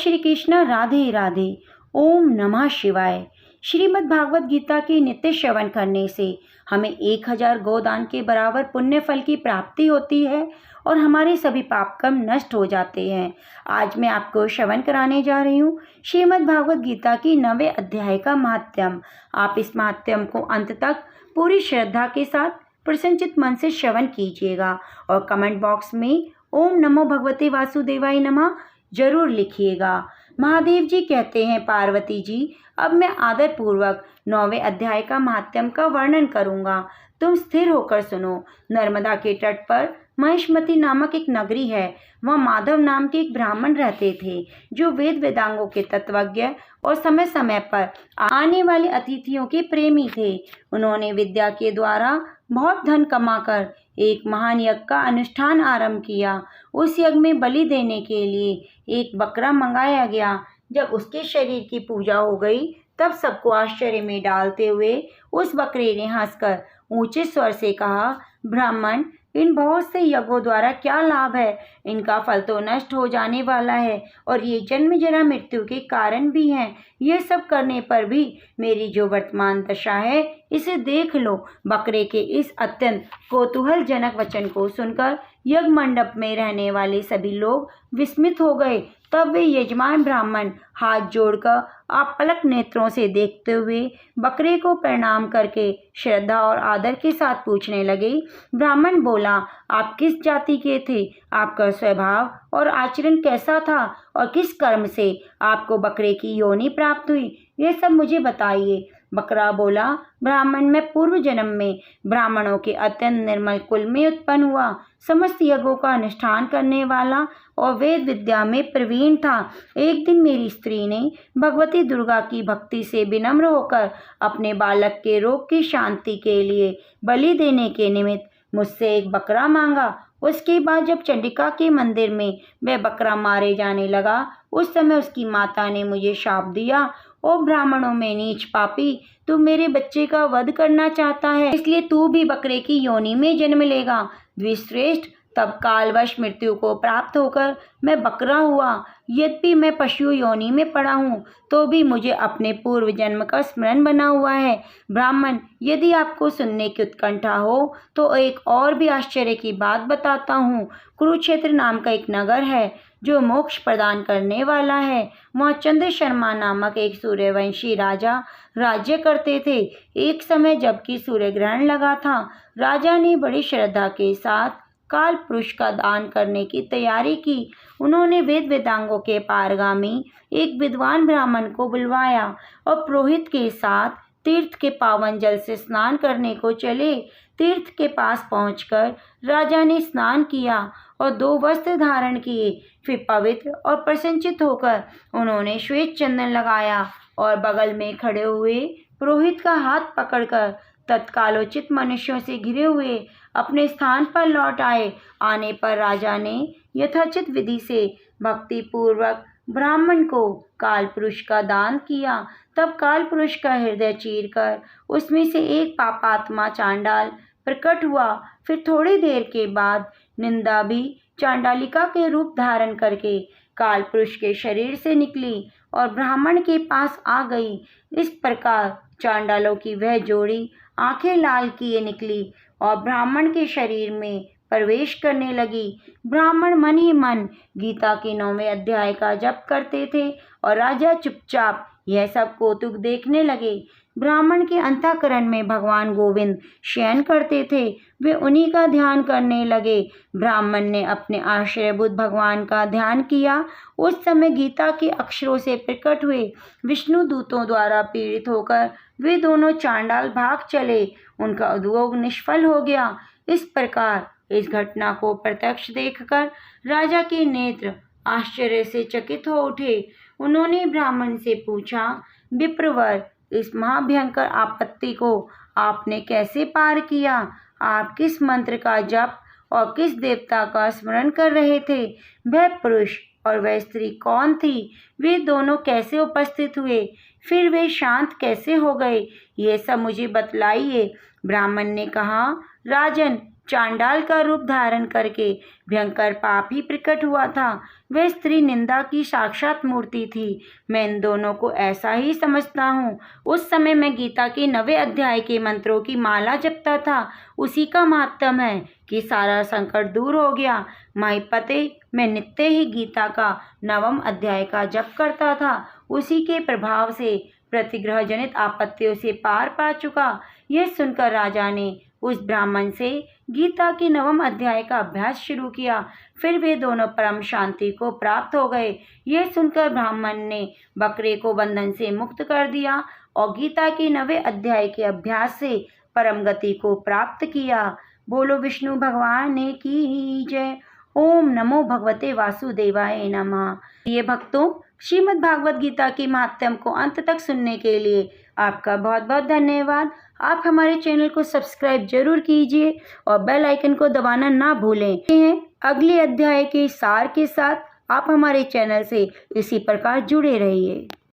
श्री कृष्ण। राधे राधे। ओम नमः शिवाय। श्रीमद् भागवत गीता की नित्य श्रवण करने से हमें 1000 गोदान के बराबर पुण्य फल की प्राप्ति होती है और हमारे सभी पाप कर्म नष्ट हो जाते हैं। आज मैं आपको श्रवण कराने जा रही हूँ श्रीमद् भागवत गीता की 9वें अध्याय का महात्म्य। आप इस महात्म्य को अंत तक पूरी श्रद्धा के साथ प्रसन्नचित मन से श्रवण कीजिएगा और कमेंट बॉक्स में ओम नमो भगवते वासुदेवाय नमः जरूर लिखिएगा। महादेव जी कहते हैं, पार्वती जी, अब मैं आदर पूर्वक 9वें अध्याय का महात्म्य का वर्णन करूंगा। तुम स्थिर होकर सुनो। नर्मदा के तट पर महिष्मती नामक एक नगरी है। वहाँ माधव नाम के एक ब्राह्मण रहते थे जो वेद वेदांगों के तत्वज्ञ और समय समय पर आने वाले अतिथियों के प्रेमी थे। उन्होंने विद्या के द्वारा बहुत धन कमाकर एक महान यज्ञ का अनुष्ठान आरंभ किया। उस यज्ञ में बलि देने के लिए एक बकरा मंगाया गया। जब उसके शरीर की पूजा हो गई तब सबको आश्चर्य में डालते हुए उस बकरे ने हंसकर ऊंचे स्वर से कहा, ब्राह्मण, इन बहुत से यज्ञों द्वारा क्या लाभ है? इनका फल तो नष्ट हो जाने वाला है और ये जन्म जरा मृत्यु के कारण भी हैं। ये सब करने पर भी मेरी जो वर्तमान दशा है इसे देख लो। बकरे के इस अत्यंत कौतूहलजनक वचन को सुनकर यज्ञ मंडप में रहने वाले सभी लोग विस्मित हो गए। तब वे यजमान ब्राह्मण हाथ जोड़कर अपलक नेत्रों से देखते हुए बकरे को प्रणाम करके श्रद्धा और आदर के साथ पूछने लगे। ब्राह्मण बोला, आप किस जाति के थे? आपका स्वभाव और आचरण कैसा था और किस कर्म से आपको बकरे की योनि प्राप्त हुई? ये सब मुझे बताइए। बकरा बोला, ब्राह्मण, मैं पूर्व जन्म में ब्राह्मणों के अत्यंत निर्मल कुल में उत्पन्न हुआ, समस्त यज्ञों का अनुष्ठान करने वाला और वेद विद्या में प्रवीण था। एक दिन मेरी स्त्री ने भगवती दुर्गा की भक्ति से विनम्र होकर अपने बालक के रोग की शांति के लिए बलि देने के निमित्त मुझसे एक बकरा मांगा। उसके बाद जब चंडिका के मंदिर में वह बकरा मारे जाने लगा, उस समय उसकी माता ने मुझे शाप दिया, ओ ब्राह्मणों में नीच पापी, तू मेरे बच्चे का वध करना चाहता है, इसलिए तू भी बकरे की योनि में जन्म लेगा। द्विश्रेष्ठ, तब कालवश मृत्यु को प्राप्त होकर मैं बकरा हुआ। यद्यपि मैं पशु योनि में पड़ा हूँ तो भी मुझे अपने पूर्व जन्म का स्मरण बना हुआ है। ब्राह्मण, यदि आपको सुनने की उत्कंठा हो तो एक और भी आश्चर्य की बात बताता हूँ। कुरुक्षेत्र नाम का एक नगर है जो मोक्ष प्रदान करने वाला है। वहाँ चंद्र शर्मा नामक एक सूर्यवंशी राजा राज्य करते थे। एक समय जबकि सूर्य ग्रहण लगा था, राजा ने बड़ी श्रद्धा के साथ काल पुरुष का दान करने की तैयारी की। उन्होंने वेद वेदांगों के पारगामी एक विद्वान ब्राह्मण को बुलवाया और पुरोहित के साथ तीर्थ के पावन जल से स्नान करने को चले। तीर्थ के पास पहुंचकर राजा ने स्नान किया और 2 वस्त्र धारण किए। फिर पवित्र और प्रसन्नचित होकर उन्होंने श्वेत चंदन लगाया और बगल में खड़े हुए पुरोहित का हाथ पकड़कर तत्कालोचित मनुष्यों से घिरे हुए अपने स्थान पर लौट आए। आने पर राजा ने यथोचित विधि से भक्ति पूर्वक ब्राह्मण को काल पुरुष का दान किया। तब काल पुरुष का हृदय चीरकर उसमें से एक पापात्मा चांडाल प्रकट हुआ। फिर थोड़ी देर के बाद निंदा भी चांडालिका के रूप धारण करके काल पुरुष के शरीर से निकली और ब्राह्मण के पास आ गई। इस प्रकार चांडालों की वह जोड़ी आंखें लाल किए निकली और ब्राह्मण के शरीर में प्रवेश करने लगी। ब्राह्मण मन ही मन गीता के 9वें अध्याय का जप करते थे और राजा चुपचाप यह सब कौतुक देखने लगे। ब्राह्मण के अंतःकरण में भगवान गोविंद शयन करते थे, वे उन्हीं का ध्यान करने लगे। ब्राह्मण ने अपने आश्रयभूत भगवान का ध्यान किया। उस समय गीता के अक्षरों से प्रकट हुए विष्णु दूतों द्वारा पीड़ित होकर वे दोनों चांडाल भाग चले। उनका उद्योग निष्फल हो गया। इस प्रकार इस घटना को प्रत्यक्ष देखकर राजा के नेत्र आश्चर्य से चकित हो उठे। उन्होंने ब्राह्मण से पूछा, विप्रवर, इस महाभयंकर आपत्ति को आपने कैसे पार किया? आप किस मंत्र का जप और किस देवता का स्मरण कर रहे थे? वह पुरुष और वह स्त्री कौन थी? वे दोनों कैसे उपस्थित हुए? फिर वे शांत कैसे हो गए? ये सब मुझे बतलाइए। ब्राह्मण ने कहा, राजन, चांडाल का रूप धारण करके भयंकर पाप ही प्रकट हुआ था। वह स्त्री निंदा की साक्षात मूर्ति थी। मैं इन दोनों को ऐसा ही समझता हूँ। उस समय मैं गीता के 9वें अध्याय के मंत्रों की माला जपता था। उसी का महात्म है कि सारा संकट दूर हो गया। माईपते, मैं नित्य ही गीता का 9वां अध्याय का जप करता था। उसी के प्रभाव से प्रतिग्रह जनित आपत्तियों से पार पा चुका। यह सुनकर राजा ने उस ब्राह्मण से गीता के 9वें अध्याय का अभ्यास शुरू किया। फिर वे दोनों परम शांति को प्राप्त हो गए। यह सुनकर ब्राह्मण ने बकरे को बंधन से मुक्त कर दिया और गीता के 9वें अध्याय के अभ्यास से परम गति को प्राप्त किया। बोलो विष्णु भगवान की जय। ओम नमो भगवते वासुदेवाय नमः। ये भक्तों, श्रीमद् भागवत गीता के महात्म्य को अंत तक सुनने के लिए आपका बहुत बहुत धन्यवाद। आप हमारे चैनल को सब्सक्राइब जरूर कीजिए और बेल आइकन को दबाना ना भूलें। अगले अध्याय के सार के साथ आप हमारे चैनल से इसी प्रकार जुड़े रहिए।